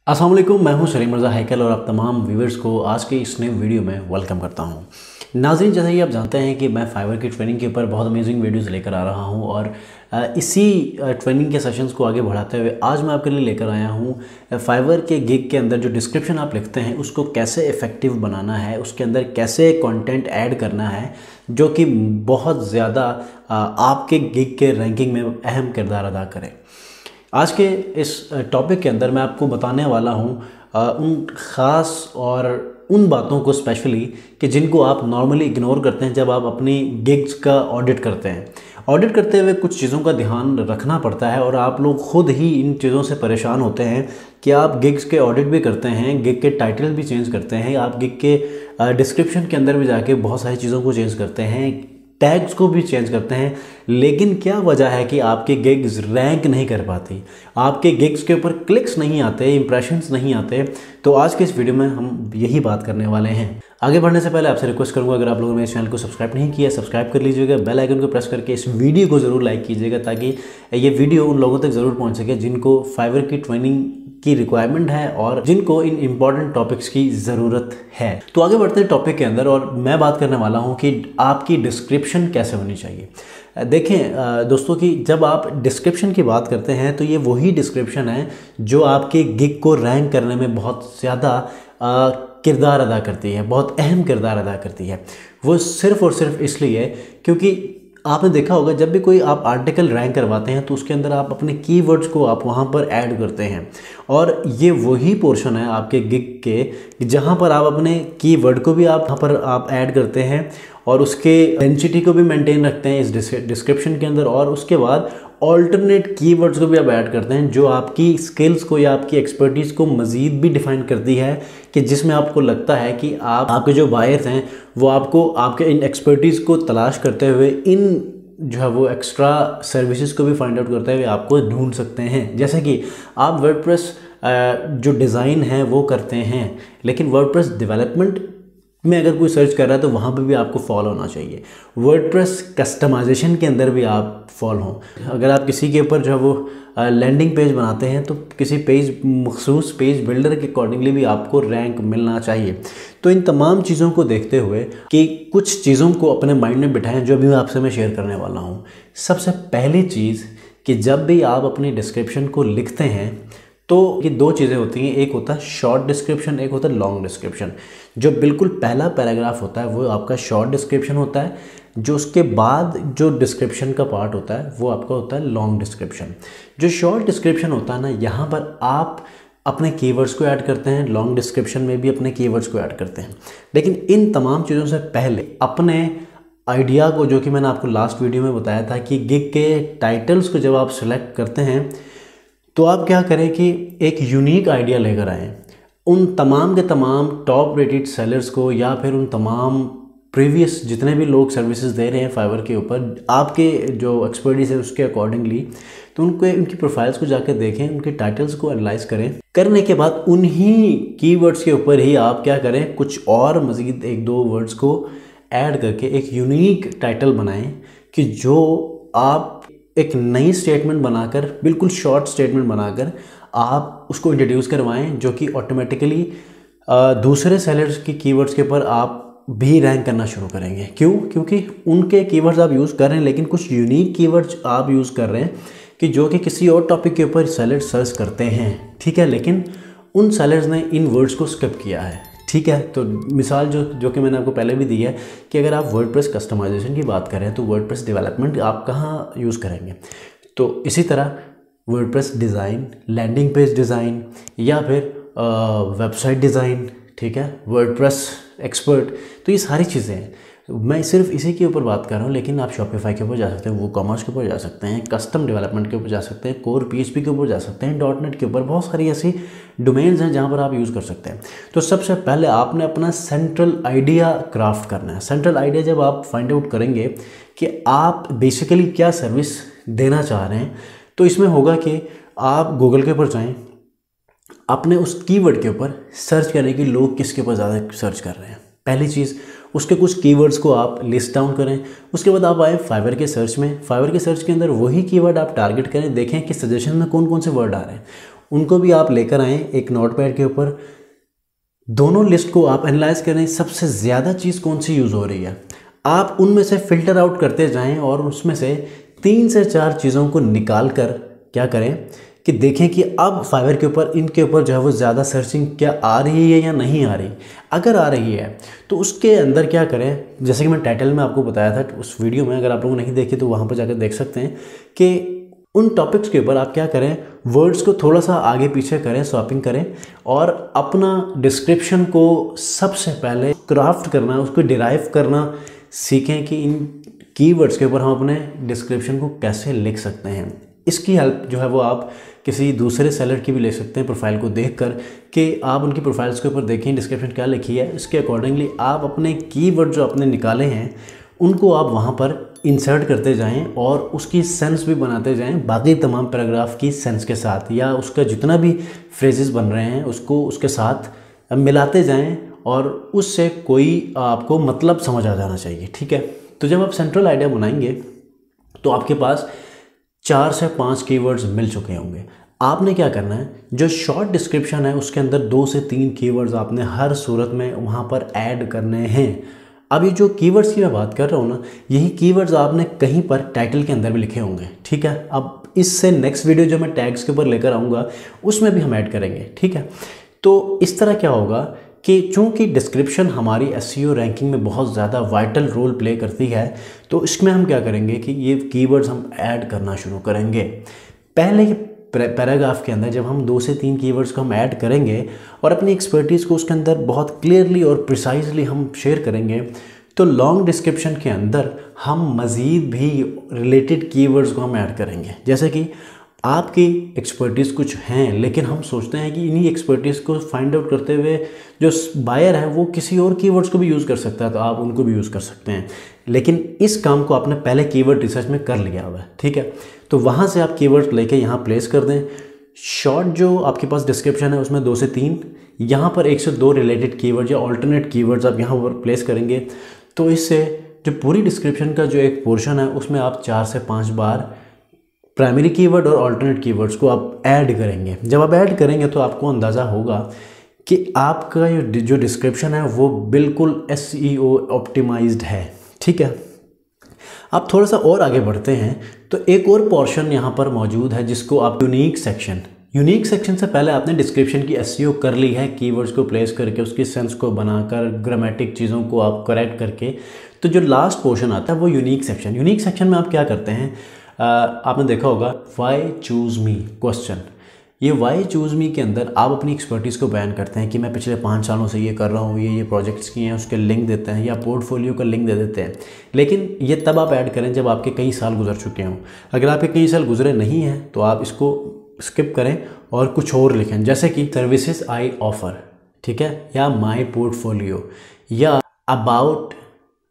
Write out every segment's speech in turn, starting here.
अस्सलाम वालेकुम, मैं हूं सलीम रज़ा हैकल और आप तमाम व्यूअर्स को आज के इस नए वीडियो में वेलकम करता हूं। नाज़रीन, जैसा कि आप जानते हैं कि मैं फाइवर की ट्रेनिंग के ऊपर बहुत अमेजिंग वीडियोस लेकर आ रहा हूं और इसी ट्रेनिंग के सेशंस को आगे बढ़ाते हुए आज मैं आपके लिए लेकर आया हूं फाइवर के गिग के अंदर जो डिस्क्रिप्शन आप लिखते हैं उसको कैसे इफ़ेक्टिव बनाना है, उसके अंदर कैसे कंटेंट ऐड करना है जो कि बहुत ज़्यादा आपके गिग के रैंकिंग में अहम किरदार अदा करे। आज के इस टॉपिक के अंदर मैं आपको बताने वाला हूँ उन ख़ास और उन बातों को स्पेशली कि जिनको आप नॉर्मली इग्नोर करते हैं जब आप अपनी गिग्स का ऑडिट करते हैं। ऑडिट करते हुए कुछ चीज़ों का ध्यान रखना पड़ता है और आप लोग खुद ही इन चीज़ों से परेशान होते हैं कि आप गिग्स के ऑडिट भी करते हैं, गिग के टाइटल भी चेंज करते हैं, आप गिग के डिस्क्रिप्शन के अंदर भी जाके बहुत सारी चीज़ों को चेंज करते हैं, टैग्स को भी चेंज करते हैं, लेकिन क्या वजह है कि आपके गिग्स रैंक नहीं कर पाती, आपके गिग्स के ऊपर क्लिक्स नहीं आते, इंप्रेशंस नहीं आते। तो आज के इस वीडियो में हम यही बात करने वाले हैं। आगे बढ़ने से पहले आपसे रिक्वेस्ट करूंगा, अगर आप लोगों ने इस चैनल को सब्सक्राइब नहीं किया सब्सक्राइब कर लीजिएगा, बेल आइकन को प्रेस करके इस वीडियो को ज़रूर लाइक कीजिएगा ताकि ये वीडियो उन लोगों तक ज़रूर पहुँच सके जिनको फाइवर की ट्रेनिंग की रिक्वायरमेंट है और जिनको इन इम्पॉर्टेंट टॉपिक्स की ज़रूरत है। तो आगे बढ़ते हैं टॉपिक के अंदर और मैं बात करने वाला हूं कि आपकी डिस्क्रिप्शन कैसे होनी चाहिए। देखें दोस्तों कि जब आप डिस्क्रिप्शन की बात करते हैं तो ये वही डिस्क्रिप्शन है जो आपके गिग को रैंक करने में बहुत ज़्यादा किरदार अदा करती है, बहुत अहम किरदार अदा करती है। वो सिर्फ़ और सिर्फ इसलिए क्योंकि आपने देखा होगा जब भी कोई आप आर्टिकल रैंक करवाते हैं तो उसके अंदर आप अपने कीवर्ड्स को आप वहाँ पर ऐड करते हैं और ये वही पोर्शन है आपके गिग के जहाँ पर आप अपने कीवर्ड को भी आप वहाँ पर आप ऐड करते हैं और उसके डेंसिटी को भी मेंटेन रखते हैं इस डिस्क्रिप्शन के अंदर और उसके बाद ऑल्टरनेट कीवर्ड्स को भी आप ऐड करते हैं जो आपकी स्किल्स को या आपकी एक्सपर्टीज़ को मज़ीद भी डिफ़ाइन करती है कि जिसमें आपको लगता है कि आपके जो बायर्स हैं वो आपको आपके इन एक्सपर्टीज़ को तलाश करते हुए इन जो है वो एक्स्ट्रा सर्विसेज को भी फाइंड आउट करते हुए आपको ढूंढ सकते हैं। जैसे कि आप वर्डप्रेस जो डिज़ाइन है वो करते हैं, लेकिन वर्डप्रेस डेवलपमेंट में अगर कोई सर्च कर रहा है तो वहाँ पे भी आपको फॉलो होना चाहिए। वर्डप्रेस कस्टमाइजेशन के अंदर भी आप फॉलो हों। अगर आप किसी के ऊपर जो है वो लैंडिंग पेज बनाते हैं तो किसी पेज मखसूस पेज बिल्डर के अकॉर्डिंगली भी आपको रैंक मिलना चाहिए। तो इन तमाम चीज़ों को देखते हुए कि कुछ चीज़ों को अपने माइंड में बिठाएं जो अभी आपसे मैं शेयर करने वाला हूँ। सबसे पहली चीज़ कि जब भी आप अपनी डिस्क्रिप्शन को लिखते हैं तो ये दो चीज़ें होती हैं, एक होता है शॉर्ट डिस्क्रिप्शन, एक होता है लॉन्ग डिस्क्रिप्शन। जो बिल्कुल पहला पैराग्राफ होता है वो आपका शॉर्ट डिस्क्रिप्शन होता है, जो उसके बाद जो डिस्क्रिप्शन का पार्ट होता है वो आपका होता है लॉन्ग डिस्क्रिप्शन। जो शॉर्ट डिस्क्रिप्शन होता है ना, यहाँ पर आप अपने कीवर्ड्स को ऐड करते हैं, लॉन्ग डिस्क्रिप्शन में भी अपने कीवर्ड्स को ऐड करते हैं। लेकिन इन तमाम चीज़ों से पहले अपने आइडिया को, जो कि मैंने आपको लास्ट वीडियो में बताया था कि गिग के टाइटल्स को जब आप सेलेक्ट करते हैं तो आप क्या करें कि एक यूनिक आइडिया लेकर आएँ। उन तमाम के तमाम टॉप रेटेड सेलर्स को या फिर उन तमाम प्रीवियस जितने भी लोग सर्विसेज दे रहे हैं फाइवर के ऊपर आपके जो एक्सपर्टीज है उसके अकॉर्डिंगली, तो उनकी प्रोफाइल्स को जाकर देखें, उनके टाइटल्स को एनालाइज करें। करने के बाद उन्हीं कीवर्ड्स के ऊपर ही आप क्या करें, कुछ और मज़ीद एक दो वर्ड्स को ऐड करके एक यूनिक टाइटल बनाएं कि जो आप एक नई स्टेटमेंट बनाकर, बिल्कुल शॉर्ट स्टेटमेंट बनाकर आप उसको इंट्रोड्यूस करवाएं जो कि ऑटोमेटिकली दूसरे सेलर्स की कीवर्ड्स के ऊपर आप भी रैंक करना शुरू करेंगे। क्यों? क्योंकि उनके कीवर्ड्स आप यूज़ कर रहे हैं लेकिन कुछ यूनिक कीवर्ड्स आप यूज़ कर रहे हैं कि जो कि किसी और टॉपिक के ऊपर सेलर्स सर्च करते हैं, ठीक है, लेकिन उन सेलर्स ने इन वर्ड्स को स्किप किया है, ठीक है। तो मिसाल जो कि मैंने आपको पहले भी दी है कि अगर आप वर्डप्रेस कस्टमाइजेशन की बात करें तो वर्डप्रेस डेवलपमेंट आप कहाँ यूज़ करेंगे। तो इसी तरह WordPress design, landing page design या फिर वेबसाइट डिज़ाइन, ठीक है, वर्डप्रेस एक्सपर्ट, तो ये सारी चीज़ें हैं। मैं सिर्फ इसी के ऊपर बात कर रहा हूँ, लेकिन आप शॉपिफाई के ऊपर जा सकते हैं, वो कॉमर्स के ऊपर जा सकते हैं, कस्टम डेवलपमेंट के ऊपर जा सकते हैं, कोर पीएचपी के ऊपर जा सकते हैं, डॉटनेट के ऊपर, बहुत सारी ऐसी डोमेन्स हैं जहाँ पर आप यूज़ कर सकते हैं। तो सबसे पहले आपने अपना सेंट्रल आइडिया क्राफ्ट करना है। सेंट्रल आइडिया जब आप फाइंड आउट करेंगे कि आप बेसिकली क्या सर्विस देना चाह रहे हैं, तो इसमें होगा कि आप गूगल के ऊपर जाएँ, अपने उस कीवर्ड के ऊपर सर्च करें कि लोग किसके ऊपर ज़्यादा सर्च कर रहे हैं। पहली चीज़, उसके कुछ कीवर्ड्स को आप लिस्ट डाउन करें। उसके बाद आप आए फाइवर के सर्च में। फाइवर के सर्च के अंदर वही कीवर्ड आप टारगेट करें, देखें कि सजेशन में कौन कौन से वर्ड आ रहे हैं। उनको भी आप लेकर आएँ एक नोटपैड के ऊपर। दोनों लिस्ट को आप एनालाइज करें, सबसे ज़्यादा चीज़ कौन सी यूज़ हो रही है, आप उनमें से फ़िल्टर आउट करते जाएं और उसमें से 3 से 4 चीज़ों को निकाल कर क्या करें कि देखें कि अब फाइवर के ऊपर इनके ऊपर जो है वो ज़्यादा सर्चिंग क्या आ रही है या नहीं आ रही। अगर आ रही है तो उसके अंदर क्या करें, जैसे कि मैं टाइटल में आपको बताया था उस वीडियो में, अगर आप लोगों ने नहीं देखी तो वहाँ पर जाकर देख सकते हैं कि उन टॉपिक्स के ऊपर आप क्या करें, वर्ड्स को थोड़ा सा आगे पीछे करें, स्वैपिंग करें और अपना डिस्क्रिप्शन को सबसे पहले क्राफ्ट करना, उसको डिराइव करना सीखें कि इन कीवर्ड्स के ऊपर हम अपने डिस्क्रिप्शन को कैसे लिख सकते हैं। इसकी हेल्प जो है वो आप किसी दूसरे सेलर की भी ले सकते हैं प्रोफाइल को देखकर कि आप उनकी प्रोफाइल्स के ऊपर देखें डिस्क्रिप्शन क्या लिखी है, इसके अकॉर्डिंगली आप अपने कीवर्ड जो आपने निकाले हैं उनको आप वहाँ पर इंसर्ट करते जाएं और उसकी सेंस भी बनाते जाएं बाकी तमाम पैराग्राफ की सेंस के साथ, या उसका जितना भी फ्रेजेस बन रहे हैं उसको उसके साथ मिलाते जाएं और उससे कोई आपको मतलब समझ आ जाना चाहिए। ठीक है, तो जब आप सेंट्रल आइडिया बनाएंगे तो आपके पास 4 से 5 कीवर्ड्स मिल चुके होंगे। आपने क्या करना है, जो शॉर्ट डिस्क्रिप्शन है उसके अंदर 2 से 3 कीवर्ड्स आपने हर सूरत में वहाँ पर ऐड करने हैं। अब ये जो कीवर्ड्स की मैं बात कर रहा हूँ ना, यही कीवर्ड्स आपने कहीं पर टाइटल के अंदर भी लिखे होंगे। ठीक है, अब इससे नेक्स्ट वीडियो जो मैं टैग्स के ऊपर लेकर आऊँगा उसमें भी हम ऐड करेंगे। ठीक है, तो इस तरह क्या होगा कि चूँकि डिस्क्रिप्शन हमारी एसईओ रैंकिंग में बहुत ज़्यादा वाइटल रोल प्ले करती है, तो इसमें हम क्या करेंगे कि ये कीवर्ड्स हम ऐड करना शुरू करेंगे। पहले पैराग्राफ के अंदर जब हम 2 से 3 कीवर्ड्स को हम ऐड करेंगे और अपनी एक्सपर्टीज़ को उसके अंदर बहुत क्लियरली और प्रिसाइजली हम शेयर करेंगे, तो लॉन्ग डिस्क्रिप्शन के अंदर हम मज़ीद भी रिलेटेड कीवर्ड्स को हम ऐड करेंगे। जैसे कि आपकी एक्सपर्टीज़ कुछ हैं लेकिन हम सोचते हैं कि इन्हीं एक्सपर्टीज़ को फाइंड आउट करते हुए जो बायर है वो किसी और कीवर्ड्स को भी यूज़ कर सकता है, तो आप उनको भी यूज़ कर सकते हैं। लेकिन इस काम को आपने पहले कीवर्ड रिसर्च में कर लिया हुआ है। ठीक है, तो वहाँ से आप कीवर्ड्स लेके यहाँ प्लेस कर दें। शॉर्ट जो आपके पास डिस्क्रिप्शन है उसमें 2 से 3, यहाँ पर 1 से 2 रिलेटेड कीवर्ड या ऑल्टरनेट कीवर्ड्स आप यहाँ पर प्लेस करेंगे, तो इससे जो पूरी डिस्क्रिप्शन का जो एक पोर्शन है उसमें आप 4 से 5 बार प्राइमरी कीवर्ड और अल्टरनेट कीवर्ड्स को आप ऐड करेंगे। जब आप ऐड करेंगे तो आपको अंदाज़ा होगा कि आपका जो डिस्क्रिप्शन है वो बिल्कुल एसईओ ऑप्टिमाइज्ड है। ठीक है, आप थोड़ा सा और आगे बढ़ते हैं तो एक और पोर्शन यहाँ पर मौजूद है जिसको आप यूनिक सेक्शन से पहले आपने डिस्क्रिप्शन की एसईओ कर ली है, कीवर्ड्स को प्लेस करके उसकी सेंस को बनाकर ग्रामेटिक चीज़ों को आप करेक्ट करके, तो जो लास्ट पोर्शन आता है वो यूनिक सेक्शन में आप क्या करते हैं, आपने देखा होगा वाई चूज़ मी क्वेश्चन। ये वाई चूज़ मी के अंदर आप अपनी एक्सपर्टीज़ को बयान करते हैं कि मैं पिछले 5 सालों से ये कर रहा हूँ, ये प्रोजेक्ट्स किए हैं, उसके लिंक देते हैं या पोर्टफोलियो का लिंक दे देते हैं। लेकिन ये तब आप ऐड करें जब आपके कई साल गुजर चुके हों। अगर आपके कई साल गुजरे नहीं हैं तो आप इसको स्किप करें और कुछ और लिखें, जैसे कि सर्विसेज आई ऑफ़र, ठीक है, या माई पोर्टफोलियो या अबाउट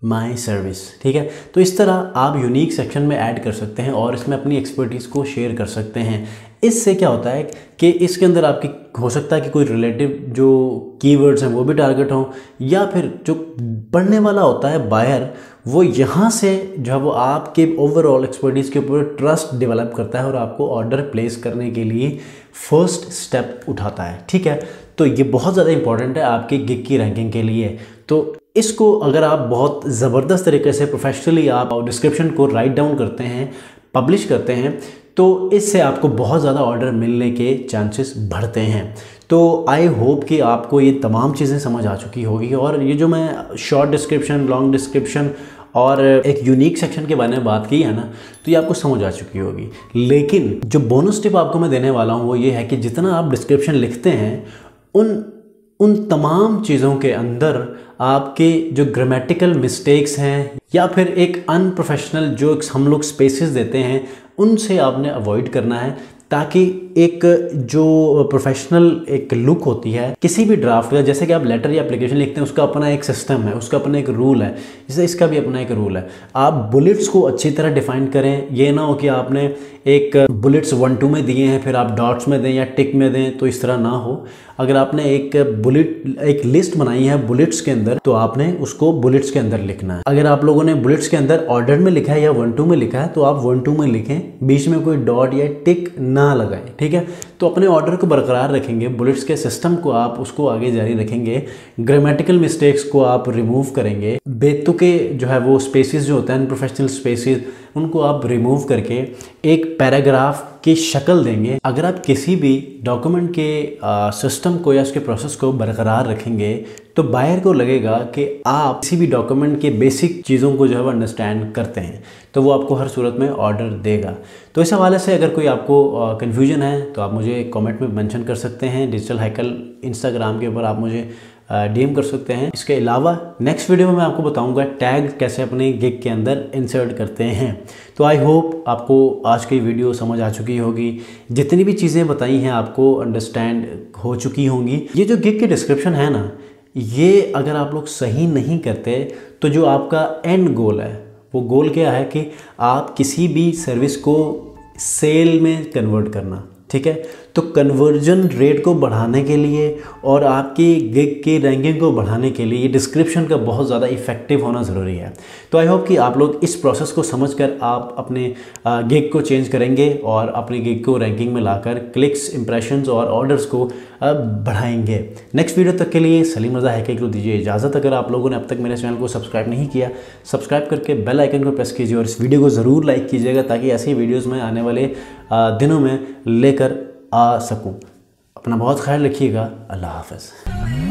माई सर्विस। ठीक है, तो इस तरह आप यूनिक सेक्शन में ऐड कर सकते हैं और इसमें अपनी एक्सपर्टीज़ को शेयर कर सकते हैं। इससे क्या होता है कि इसके अंदर आपकी हो सकता है कि कोई रिलेटिव जो कीवर्ड्स हैं वो भी टारगेट हों, या फिर जो पढ़ने वाला होता है बायर वो यहाँ से जो है वो आपके ओवरऑल एक्सपर्टीज़ के ऊपर ट्रस्ट डेवलप करता है और आपको ऑर्डर प्लेस करने के लिए फर्स्ट स्टेप उठाता है। ठीक है, तो ये बहुत ज़्यादा इंपॉर्टेंट है आपकी गिग की रैंकिंग के लिए। तो इसको अगर आप बहुत ज़बरदस्त तरीके से प्रोफेशनली आप डिस्क्रिप्शन को राइट डाउन करते हैं, पब्लिश करते हैं, तो इससे आपको बहुत ज़्यादा ऑर्डर मिलने के चांसेस बढ़ते हैं। तो आई होप कि आपको ये तमाम चीज़ें समझ आ चुकी होगी और ये जो मैं शॉर्ट डिस्क्रिप्शन, लॉन्ग डिस्क्रिप्शन और एक यूनिक सेक्शन के बारे में बात की है ना, तो ये आपको समझ आ चुकी होगी। लेकिन जो बोनस टिप आपको मैं देने वाला हूँ वो ये है कि जितना आप डिस्क्रिप्शन लिखते हैं उन तमाम चीज़ों के अंदर आपके जो ग्रामेटिकल मिस्टेक्स हैं या फिर एक अनप्रोफेशनल जो हम लोग स्पेसेस देते हैं उनसे आपने अवॉइड करना है, ताकि एक जो प्रोफेशनल एक लुक होती है किसी भी ड्राफ्ट का, जैसे कि आप लेटर या एप्लीकेशन लिखते हैं उसका अपना एक सिस्टम है, उसका अपना एक रूल है, जैसे इसका भी अपना एक रूल है। आप बुलेट्स को अच्छी तरह डिफाइन करें, ये ना हो कि आपने एक बुलेट्स 1-2 में दिए हैं फिर आप डॉट्स में दें या टिक में दें, तो इस तरह ना हो। अगर आपने एक लिस्ट बनाई है बुलेट्स के अंदर, तो आपने उसको बुलेट्स के अंदर लिखना है। अगर आप लोगों ने बुलेट्स के अंदर ऑर्डर में लिखा है या 1-2 में लिखा है, तो आप 1-2 में लिखें, बीच में कोई डॉट या टिक ना लगाएं। ठीक है, तो तो अपने ऑर्डर को बरकरार रखेंगे, बुलेट्स के सिस्टम को आप उसको आगे जारी रखेंगे, ग्रामेटिकल मिस्टेक्स को आप रिमूव करेंगे, बेतुके जो है वो स्पेसेस जो होते हैं अनप्रोफेशनल स्पेसेस उनको आप रिमूव करके एक पैराग्राफ की शक्ल देंगे। अगर आप किसी भी डॉक्यूमेंट के सिस्टम को या उसके प्रोसेस को बरकरार रखेंगे तो बायर को लगेगा कि आप किसी भी डॉक्यूमेंट के बेसिक चीज़ों को जो है वो अंडरस्टैंड करते हैं, तो वो आपको हर सूरत में ऑर्डर देगा। तो इस हवाले से अगर कोई आपको कन्फ्यूजन है तो आप मुझे कमेंट में मेंशन कर सकते हैं। डिजिटल हैकल इंस्टाग्राम के ऊपर आप मुझे डीएम कर सकते हैं। इसके अलावा नेक्स्ट वीडियो में मैं आपको बताऊंगा टैग कैसे अपने गिग के अंदर इंसर्ट करते हैं। तो आई होप आपको आज की वीडियो समझ आ चुकी होगी, जितनी भी चीज़ें बताई हैं आपको अंडरस्टैंड हो चुकी होंगी। ये जो गिग की डिस्क्रिप्शन है ना, ये अगर आप लोग सही नहीं करते तो जो आपका एंड गोल है वो गोल क्या है कि आप किसी भी सर्विस को सेल में कन्वर्ट करना, ठीक है। तो कन्वर्जन रेट को बढ़ाने के लिए और आपकी गिग की रैंकिंग को बढ़ाने के लिए ये डिस्क्रिप्शन का बहुत ज़्यादा इफेक्टिव होना ज़रूरी है। तो आई होप कि आप लोग इस प्रोसेस को समझकर आप अपने गिग को चेंज करेंगे और अपनी गिग को रैंकिंग में लाकर क्लिक्स, इंप्रेशंस और ऑर्डर्स को बढ़ाएंगे। नेक्स्ट वीडियो तक के लिए सलीम रज़ा हैकर को दीजिए इजाज़त। अगर आप लोगों ने अब तक मेरे चैनल को सब्सक्राइब नहीं किया, सब्सक्राइब करके बेल आइकन को प्रेस कीजिए और इस वीडियो को ज़रूर लाइक कीजिएगा ताकि ऐसी वीडियोज़ में आने वाले दिनों में लेकर आ सकूं। अपना बहुत ख्याल रखिएगा। अल्लाह हाफ़िज़।